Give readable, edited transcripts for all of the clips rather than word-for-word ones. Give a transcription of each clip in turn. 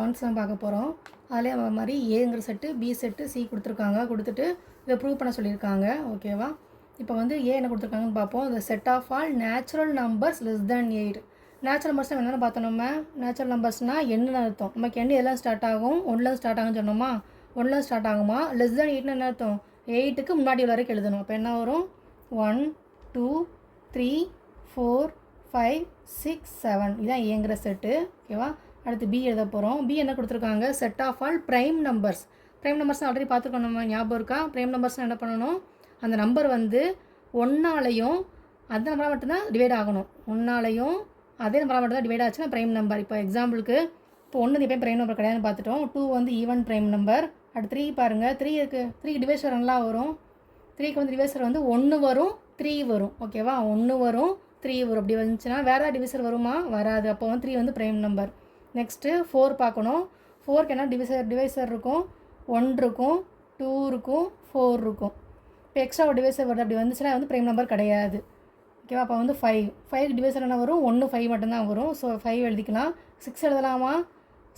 Seventh some பார்க்க போகிறோம். அதிலே மாதிரி ஏங்கிற செட்டு, பி செட்டு, சி கொடுத்துருக்காங்க. கொடுத்துட்டு இதை ப்ரூவ் பண்ண சொல்லியிருக்காங்க. ஓகேவா? இப்போ வந்து ஏ என்ன கொடுத்துருக்காங்கன்னு பார்ப்போம். இந்த set of all natural numbers less than 8. Natural நம்பர்ஸ்னால் என்னென்னு பார்த்தோம். நம்ம நேச்சுரல் நம்பர்ஸ்னால் என்னென்னு அர்த்தம்? நமக்கு எண்ணு எல்லாம் ஸ்டார்ட் ஆகும், 1ல் ஸ்டார்ட் ஆகும்னு சொன்னோமா? 1ல் ஸ்டார்ட் ஆகுமா? லெஸ் தேன் 8ன்னு என்ன அர்த்தம்? 8க்கு முன்னாடி உள்ள வரைக்கும் எழுதணும். அப்போ என்ன வரும்? 1 2 3 4 5 6 7. இதுதான் ஏங்கிற செட்டு. ஓகேவா? அடுத்து பி எழுத போகிறோம். பி என்ன கொடுத்துருக்காங்க? Set of all prime numbers. Prime numbers already பார்த்துருக்கோம் நம்ம, ஞாபகம் இருக்கா? ப்ரைம் நம்பர்ஸ்னால் என்ன பண்ணணும்? அந்த நம்பர் வந்து 1ஆலையும் அந்த நம்பராக மட்டும்தான் டிவைட் ஆகணும். 1ஆலையும் அதே நம்பராக மட்டும்தான் டிவைட் ஆச்சுன்னா ப்ரைம் நம்பர். இப்போ எக்ஸாம்பிளுக்கு இப்போ 1 எப்பயும் ப்ரைம் நம்பர் கிடையாதுன்னு பார்த்துட்டோம். 2 வந்து ஈவன் ப்ரைம் நம்பர். அடுத்து 3 பாருங்கள். 3 இருக்குது. 3 டிவைசர் நல்லா வரும். 3க்கு வந்து டிவைசர் வந்து 1 வரும், 3 வரும். ஓகேவா? 1 வரும், 3 வரும். அப்படி வந்துச்சுன்னா வேறு ஏதாவது டிவைசர் வருமா? வராது. அப்போ வந்து 3 வந்து ப்ரைம் நம்பர். நெக்ஸ்ட்டு 4 பார்க்கணும். 4க்கு என்ன டிவைசர் இருக்கும்? 1 இருக்கும், 2 இருக்கும், 4 இருக்கும். இப்போ எக்ஸ்ட்ரா ஒரு டிவைசர் வருது. அப்படி வந்துச்சுன்னா வந்து ப்ரைம் நம்பர் கிடையாது. ஓகேவா? அப்போ வந்து 5 டிவைசர் என்ன வரும்? 1 5 மட்டும்தான் வரும். ஸோ 5 எழுதிக்கலாம். 6 எழுதலாமா?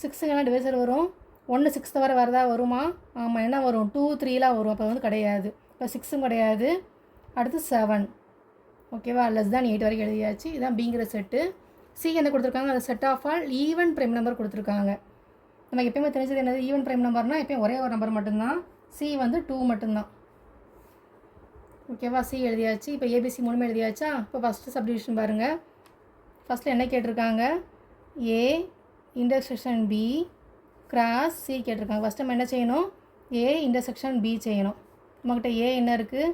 6க்கு என்ன டிவைசர் வரும்? 1 6 தவிர வரதா வருமா? ஆமாம். என்ன வரும்? 2 3லாம் வரும். அப்போ வந்து கிடையாது. இப்போ 6ம் கிடையாது. அடுத்து 7. ஓகேவா? லெஸ் தான் 8 வரைக்கும் எழுதியாச்சு. இதுதான் பிங்கிற செட்டு. சி என்ன கொடுத்துருக்காங்க? அது set of all even prime number கொடுத்துருக்காங்க. நமக்கு எப்பயுமே தெரிஞ்சது என்னது? ஈவன் ப்ரைம் நம்பர்னால் எப்பயும் ஒரே ஒரு நம்பர் மட்டும்தான். சி வந்து 2 மட்டும்தான். ஓகேவா? சி எழுதியாச்சு. இப்போ ஏபிசி 3 எழுதியாச்சா? இப்போ ஃபஸ்ட்டு சப்டிவிஷன் பாருங்கள். ஃபஸ்ட்டில் என்ன கேட்டிருக்காங்க? A intersection B cross C கேட்டிருக்காங்க. ஃபஸ்ட்டு நம்ம என்ன செய்யணும்? ஏ இன்டர்செக்ஷன் பி செய்யணும். நம்மக்கிட்ட ஏ என்ன இருக்குது?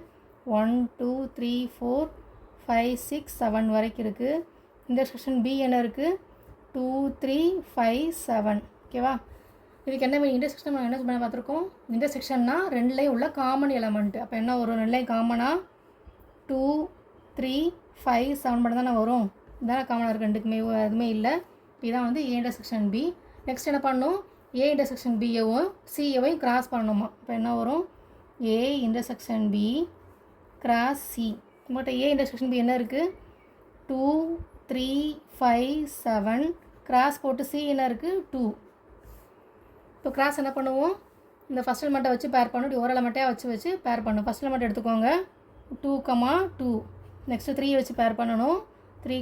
1 2 3 4 5 6 7 வரைக்கும் இருக்குது. இன்டர்செக்ஷன் பி என்ன இருக்குது? 2 3 5 7. ஓகேவா? இதுக்கு என்ன இன்டர்செக்ஷன் நம்ம என்ன பண்ண பார்த்துருக்கோம்? இன்டர்செக்ஷன்னா ரெண்டுலேயும் உள்ள காமன் எலமெண்ட்டு. அப்போ என்ன வரும்? ரெண்டுலேயும் காமனாக 2 3 5 7 மட்டும் தானே வரும். இதானே காமனாக இருக்குது. ரெண்டுக்குமே எதுவுமே இல்லை. இதுதான் வந்து ஏ இன்டர்செக்ஷன் பி. நெக்ஸ்ட் என்ன பண்ணணும்? ஏ இன்டர்செக்ஷன் பியவும் சியவையும் கிராஸ் பண்ணணுமா? இப்போ என்ன வரும்? A intersection B cross C. உங்கள்கிட்ட ஏ இன்டர்செக்ஷன் பி என்ன இருக்குது? 2 3 5 7. கிராஸ் போட்டு சி என்ன இருக்குது? 2. இப்போ கிராஸ் என்ன பண்ணுவோம்? இந்த ஃபஸ்ட் எலிமெண்ட்டை வச்சு பேர் பண்ணணும். இப்படி ஒரு எலிமெண்ட்டையாக வச்சு பேர் பண்ணணும். ஃபஸ்ட் எலிமெண்ட் எடுத்துக்கோங்க. 2, 2. நெக்ஸ்ட்டு 3 வச்சு பேர் பண்ணணும். 3,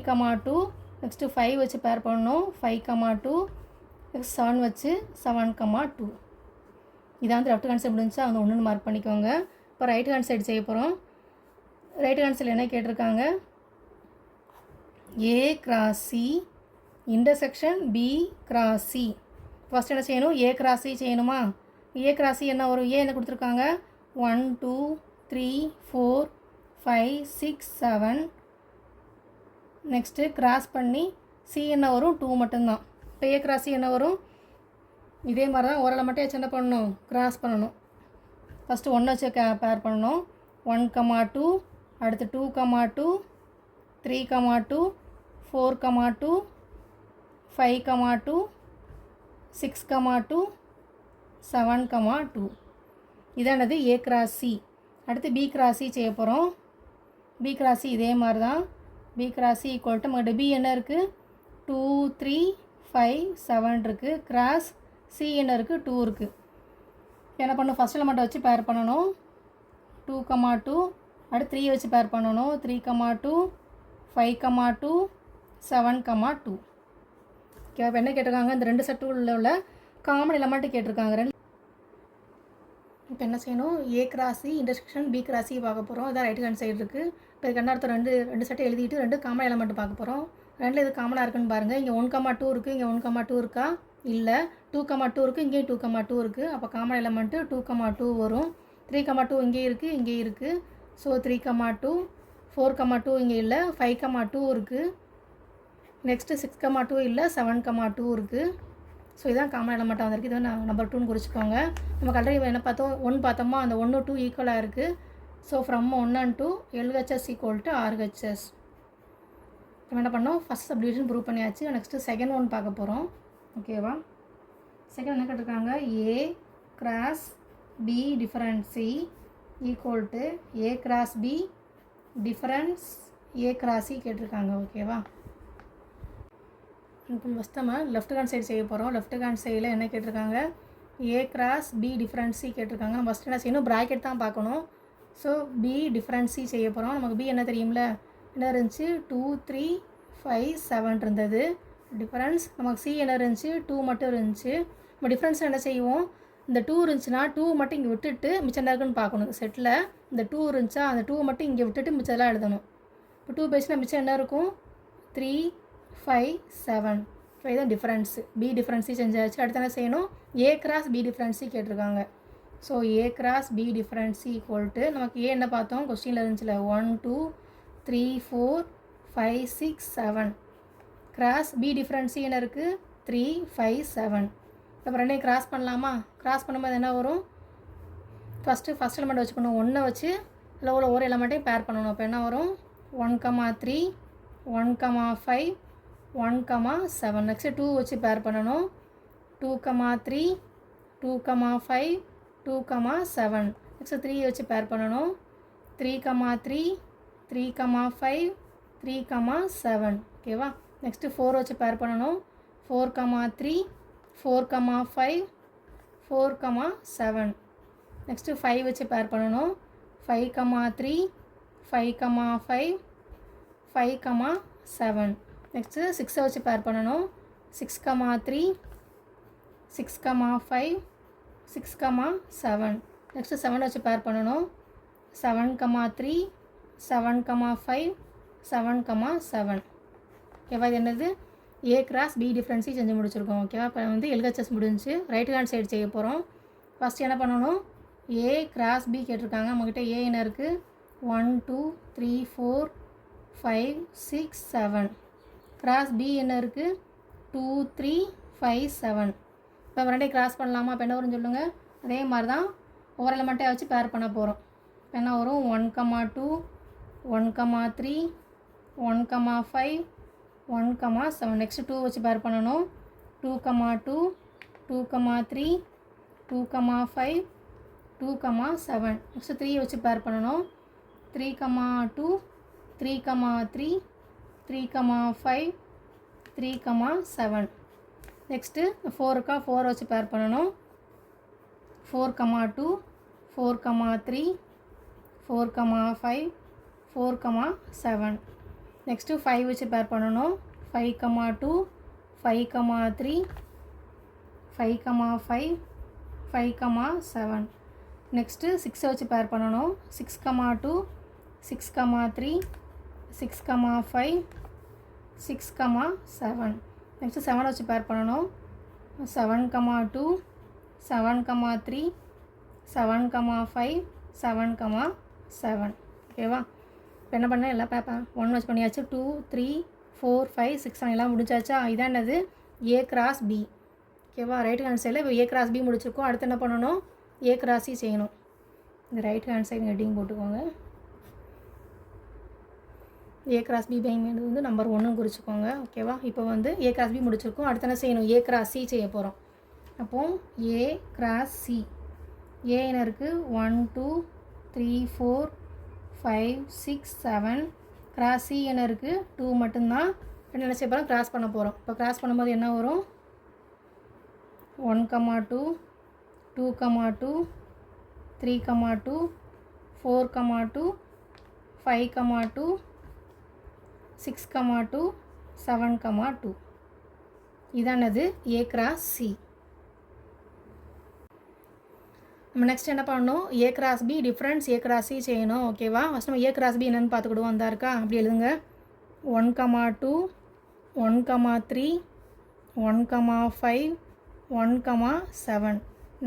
2. நெக்ஸ்ட்டு 5 வச்சு பேர் பண்ணணும். 5, 2. நெக்ஸ்ட் 7 வச்சு 7, 2. இதான் வந்து லெஃப்ட் ஹேண்ட் சைடு முடிஞ்சா வந்து 1ன்னு மார்க் பண்ணிக்கோங்க. இப்போ ரைட் ஹேண்ட் சைடு செய்ய போகிறோம். ரைட் ஹேண்ட் சைடில் என்ன கேட்டிருக்காங்க? A cross C intersection B cross C. First என்ன செய்யணும்? ஏ கிராஸ் சி செய்யணுமா? ஏ கிராஸ் சி என்ன வரும்? ஏ என்ன கொடுத்துருக்காங்க? 1 2 3 4 5 6 7. நெக்ஸ்ட்டு கிராஸ் பண்ணி சி என்ன வரும்? 2 மட்டும்தான். இப்போ ஏ கிராஸ் சி என்ன வரும்? இதே மாதிரி தான் ஒரு எலிமெண்ட்டை வச்சு என்ன பண்ணணும்? கிராஸ் பண்ணணும். ஃபஸ்ட்டு 1 வச்சு பேர் பண்ணணும். 1, 2. அடுத்து 2, 2. 3, 2. 4, 2. 5, 2. 6, 2. 7, 2. இதானது ஏ கிராஸ் சி. அடுத்து பி கிராஸ் சி செய்ய போகிறோம். பி கிராஸ் சி இதே மாதிரி தான். B cross C equal to நம்மகிட்ட பி என்ன இருக்குது? 2 3 5 7 இருக்குது. கிராஸ் சி என்ன இருக்குது? 2 இருக்குது. என்ன பண்ணணும்? ஃபஸ்ட் எலிமெண்ட்டை வச்சு பேர் பண்ணணும். 2, 2. அடுத்து 3 வச்சு பேர் பண்ணணும். 3, 2. 5, 2. 7, 2. ஓகே. இப்போ என்ன கேட்டிருக்காங்க? இந்த ரெண்டு செட்டு உள்ள காமன் எலமெண்ட்டு கேட்டிருக்காங்க. இப்போ என்ன செய்யணும்? A cross C intersection B cross C பார்க்க போகிறோம். இதான் ரைட் ஹேண்ட் சைடு இருக்குது. இப்போ இதுக்கு என்ன அர்த்தம்? ரெண்டு செட்டை எழுதிட்டு 2 காமன் எலமெண்ட் பார்க்க போகிறோம். ரெண்டில் இது காமனாக இருக்குன்னு பாருங்கள். இங்கே 1, 2 இருக்குது. இங்கே 1, 2 இருக்கா? இல்லை. 2, 2 இருக்குது. இங்கேயும் 2, 2 இருக்குது. அப்போ காமன் எலமெண்ட்டு 2, 2 வரும். 3, 2 இங்கே இருக்குது, இங்கே இருக்குது. ஸோ 3, 2. 4, 2 இங்கே இல்லை. 5, 2 இருக்குது. நெக்ஸ்ட்டு 6, 2 இல்லை. 7, 2 இருக்குது. ஸோ இதான் காமன் எலமெண்ட்டாக வந்திருக்கு. இது வந்து நம்பர் 2ன்னு குறிச்சிக்கோங்க. நம்ம ஆல்ரெடி என்ன பார்த்தோம்? 1 பார்த்தோமா? அந்த 1 2 ஈக்குவலாக இருக்குது. So from 1 and 2 LHS equal to RHS. நம்ம என்ன பண்ணோம்? ஃபஸ்ட் சப்டிவிஷன் ப்ரூவ் பண்ணியாச்சு. நெக்ஸ்ட்டு செகண்ட் ஒன் பார்க்க போகிறோம். ஓகேவா? செகண்ட் என்ன கேட்டிருக்காங்க? A cross B difference C equal to A cross B difference A cross C கேட்டிருக்காங்க. ஓகேவா? இப்போ ஃபஸ்ட் நம்ம லெஃப்ட் ஹேண்ட் சைடு செய்ய போகிறோம். லெஃப்ட் ஹேண்ட் சைடில் என்ன கேட்டிருக்காங்க, A cross B difference C கேட்டிருக்காங்க. நம்ம ஃபஸ்ட்டு என்ன செய்யணும், ப்ராக்கெட் தான் பார்க்கணும். ஸோ பி டிஃப்ரென்ஸ் சி செய்ய போகிறோம். நமக்கு பி என்ன தெரியும்ல, என்ன இருந்துச்சு, 2 3 5 7 இருந்தது டிஃப்ரென்ஸ். நமக்கு சி என்ன இருந்துச்சு, 2 மட்டும் இருந்துச்சு. நம்ம டிஃப்ரென்ஸ் என்ன செய்வோம், இந்த 2 இருந்துச்சுன்னா 2 மட்டும் இங்கே விட்டுட்டு மிச்சம் இருக்குன்னு பார்க்கணும். செட்டில் இந்த 2 இருந்துச்சா, அந்த 2 மட்டும் இங்கே விட்டுட்டு மிச்சம்லாம் எழுதணும். இப்போ 2 பேஜ்னா மிச்சம் என்ன இருக்கும், 3 5 7. ஸோ இதுதான் டிஃப்ரென்ஸு. பி டிஃப்ரென்ஸி செஞ்சாச்சு. அடுத்து என்ன செய்யணும், ஏ கிராஸ் பி டிஃப்ரென்ஸி கேட்டிருக்காங்க. So A cross B difference equal to, நமக்கு ஏ என்ன பார்த்தோம் கொஸ்டினில் இருந்துச்சுல, 1 2 3 4 5 6 7. கிராஸ் பி டிஃப்ரென்ஸி என்ன இருக்குது, 3 5 7. இப்போ ரெண்டையும் கிராஸ் பண்ணலாமா, கிராஸ் பண்ணும்போது என்ன வரும், ஃபஸ்ட் எலமெண்ட் வச்சுக்கணும், 1 வச்சு இல்லை ஒரு எலமெண்ட்டையும் பேர் பண்ணணும். அப்போ என்ன வரும், 1 3 1 5 1 7. நெக்ஸ்ட்டு 2 வச்சு பேர் பண்ணணும், 2 3 2 5 2 7. நெக்ஸ்ட்டு 3 வச்சு பேர் பண்ணணும், 3 3 3 5 3 7. ஓகேவா. நெக்ஸ்ட்டு 4 வச்சு பேர் பண்ணணும், 4 3 4 5 4 7. நெக்ஸ்ட்டு 5 வச்சு பேர் பண்ணணும், 5 3 5 5 5 7. நெக்ஸ்ட்டு 6 வச்சு பேர் பண்ணணும், 6 3 6 5 6 7. நெக்ஸ்ட்டு 7 வச்சு பேர் பண்ணணும், 7 3 7 5 7 7. ஓகேவா. இது என்னது, ஏ கிராஸ் பி டிஃப்ரென்ஸி செஞ்சு முடிச்சிருக்கோம். ஓகேவா. இப்போ வந்து எல்ஹெச்எஸ் முடிஞ்சு ரைட் ஹேண்ட் சைடு செய்ய போகிறோம். ஃபஸ்ட்டு என்ன பண்ணணும், ஏ கிராஸ் பி கேட்டிருக்காங்க. நம்மக்கிட்ட ஏ என்ன இருக்குது, 1 2 3 4 5 6 7. கிராஸ் பி என்ன இருக்குது, 2 3 5 7. இப்போ ரெண்டையும் கிராஸ் பண்ணலாமா, இப்போ என்ன வரும்னு சொல்லுங்கள். அதே மாதிரி தான் ஒவ்வொரு எலமெண்ட்டை வச்சு பேர் பண்ண போகிறோம். இப்போ என்ன வரும், 1 2 1 3 1 5 1 7. நெக்ஸ்ட்டு 2 வச்சு பேர் பண்ணணும், 2 2 2 3 2 5 2 7. நெக்ஸ்ட்டு 3 வச்சு பேர் பண்ணணும், 3 2 3 3 3 5 3 7. நெக்ஸ்ட்டு 4 வச்சு பேர் பண்ணணும், 4 2 4 3 4 5 4 7. நெக்ஸ்ட்டு 5 வச்சு பேர் பண்ணணும், 5 2 5 3 5 5 5 7. நெக்ஸ்ட்டு 6 வச்சு பேர் பண்ணணும், 6 2 6 3 6 5 6 7. நெக்ஸ்ட்டு 7 வச்சு பேர் பண்ணணும், 7 2 7 3 7 5 7 7. ஓகேவா. இப்போ என்ன பண்ணேன், எல்லாம் பேப்பர் 1 வச்சு பண்ணியாச்சு. 2 3 4 5 6 7 எல்லாம் முடிஞ்சாச்சா. இதான் என்னது, ஏ கிராஸ் பி. ஓகேவா. ரைட் ஹேண்ட் சைடில் இப்போ ஏ கிராஸ் பி முடிச்சிருக்கோம். அடுத்து என்ன பண்ணணும், ஏ கிராஸ் சி செய்யணும். இந்த ரைட் ஹேண்ட் சைடு ஹெட்டிங் போட்டுக்கோங்க. ஏ கிராஸ் பி பைங்கிறது வந்து நம்பர் 1 குறிச்சிக்கோங்க. ஓகேவா. இப்போ வந்து ஏ கிராஸ் பி முடிச்சிருக்கோம். அடுத்து என்ன செய்யணும், ஏ கிராஸ் சி செய்ய போகிறோம். அப்போது ஏ கிராஸ் சி, ஏ என்ன இருக்குது, 1 2 3 4 5 6 7. கிராஸ் சி என்ன இருக்குது, 2 மட்டும்தான். என்ன செய்ய போகிறோம், கிராஸ் பண்ண போகிறோம். இப்போ கிராஸ் பண்ணும்போது என்ன வரும், 1 2 2 2 3 2 4 2 5 2 6 2 7 2. இதானது ஏ கிராஸ் சி. நம்ம நெக்ஸ்ட் என்ன பண்ணணும், A cross B difference A cross C செய்யணும். ஓகேவா. ஃபஸ்ட் நம்ம ஏ கிராஸ் பி என்னென்னு பார்த்துக்கிடுவோம். வந்தா இருக்கா, அப்படி எழுதுங்க. 1 2 1 3 1 5 1 7.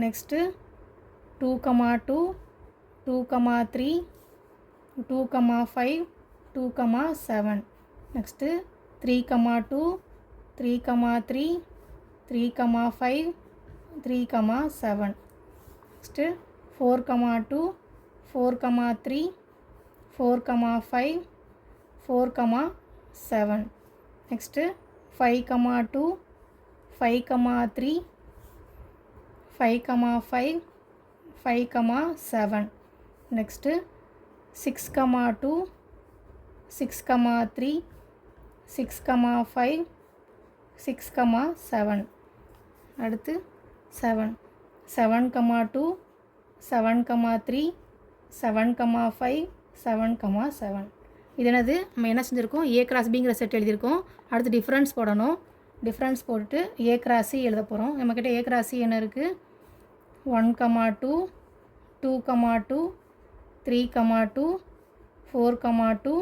Next 2 2 2 3 2 5 2 7. Next 3 2 3 3 3 5 3 7. Next 4 2 4 3 4 5 4 7. Next 5 2 5 3 5 5 5 7. Next 6 2 6 3 6 5 6, 7. அடுத்து 7, 7, 2, 7, 3, 7, 5, 7, 7. இது என்னது, நம்ம என்ன செஞ்சுருக்கோம், A cross Bங்கிற செட் எழுதியிருக்கோம். அடுத்து டிஃப்ரென்ஸ் போடணும். டிஃப்ரென்ஸ் போட்டு A cross C எழுத போகிறோம். நம்மக்கிட்ட A cross C என்ன இருக்குது, 1, 2, 2, 2, 3, 2, 4, 2,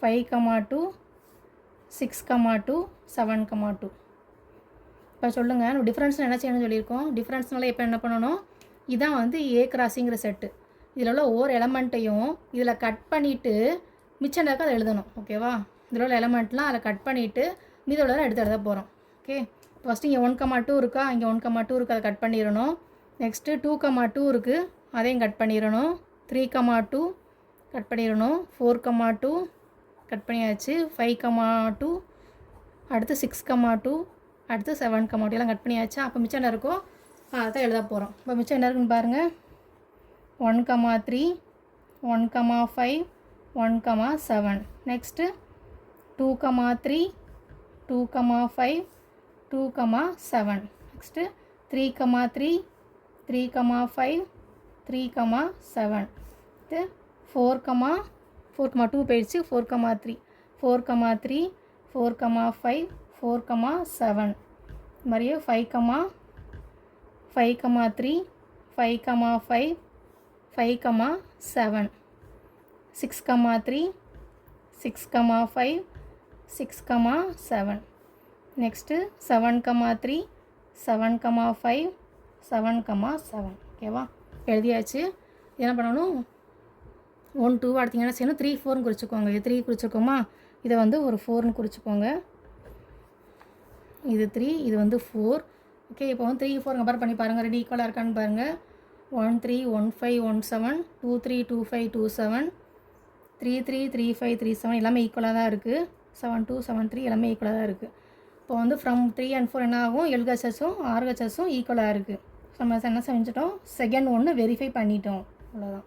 5, 2, 6, 2, 7, 2. இப்போ சொல்லுங்கள், நம்ம டிஃப்ரென்ஸ் என்ன செய்யணும்னு சொல்லியிருக்கோம். டிஃப்ரென்ஸ்னால இப்போ என்ன பண்ணணும், இதான் வந்து A crossங்கிற செட்டு. இதில் உள்ள ஒவ்வொரு எலமெண்ட்டையும் இதில் கட் பண்ணிவிட்டு மிச்சம் நேரம் அதை எழுதணும். ஓகேவா, இதில் உள்ள எலமெண்ட்லாம் அதை கட் பண்ணிவிட்டு மீதோட எடுத்து எழுத போகிறோம். ஓகே, ஃபஸ்ட்டு இங்கே 1, 2 இருக்கா, இங்கே 1, 2 இருக்குது, அதை கட் பண்ணிடணும். நெக்ஸ்ட்டு 2, 2 இருக்குது, அதையும் கட் பண்ணிடணும். 3, 2 கட் பண்ணிடணும். 4, 2 கட் பண்ணியாச்சு. 5, 2, அடுத்து 6, 2, அடுத்து 7, 2 எல்லாம் கட் பண்ணியாச்சு. அப்போ மிச்சம் என்ன இருக்கோ அதை எழுத போகிறோம். இப்போ மிச்சம் என்ன இருக்குன்னு பாருங்கள், 1, 3, 1, 5, 1, 7. நெக்ஸ்ட்டு 2, 3, 2, 5, 2, 7. நெக்ஸ்ட்டு 3, 3, 3, 5, 3, 7. இது 4, 2 போயிடுச்சு. 4, 3, 4, 3, 4, 5, 4, 7. இது மாதிரியே 5, 3, 5, 5, 7. 6, 3, 6, 5, 6, 7. நெக்ஸ்ட்டு 7, 3, 7, 5, 7, 7. ஓகேவா, எழுதியாச்சு. என்ன பண்ணணும், 1, 2 அடுத்து என்ன செய்யணும், 3, 4ன்னு குறிச்சிக்கோங்க. இது 3 குறிச்சிருக்கோமா, இதை வந்து ஒரு 4ன்னு குறிச்சிக்கோங்க. இது 3, இது வந்து 4. ஓகே, இப்போ வந்து 3, 4 கம்பேர் பண்ணி பாருங்கள், ரெண்டு ஈக்குவலாக இருக்கான்னு பாருங்கள். 1, 3, 1, 5, 1, 7, 2, 3, 2, 5, 2, 7, 3, 3, 3, 5, 3, 7 எல்லாமே ஈக்குவலாக தான் இருக்குது. 7, 2, 7, 3 எல்லாமே ஈக்குவலாக தான் இருக்குது. இப்போ வந்து ஃப்ரம் 3 and 4 என்ன ஆகும், LHSஸும் RHSஸும் ஈக்குவலாக இருக்குது. நம்ம என்ன செஞ்சிட்டோம், செகண்ட் ஒன்று வெரிஃபை பண்ணிட்டோம். அவ்வளோதான்.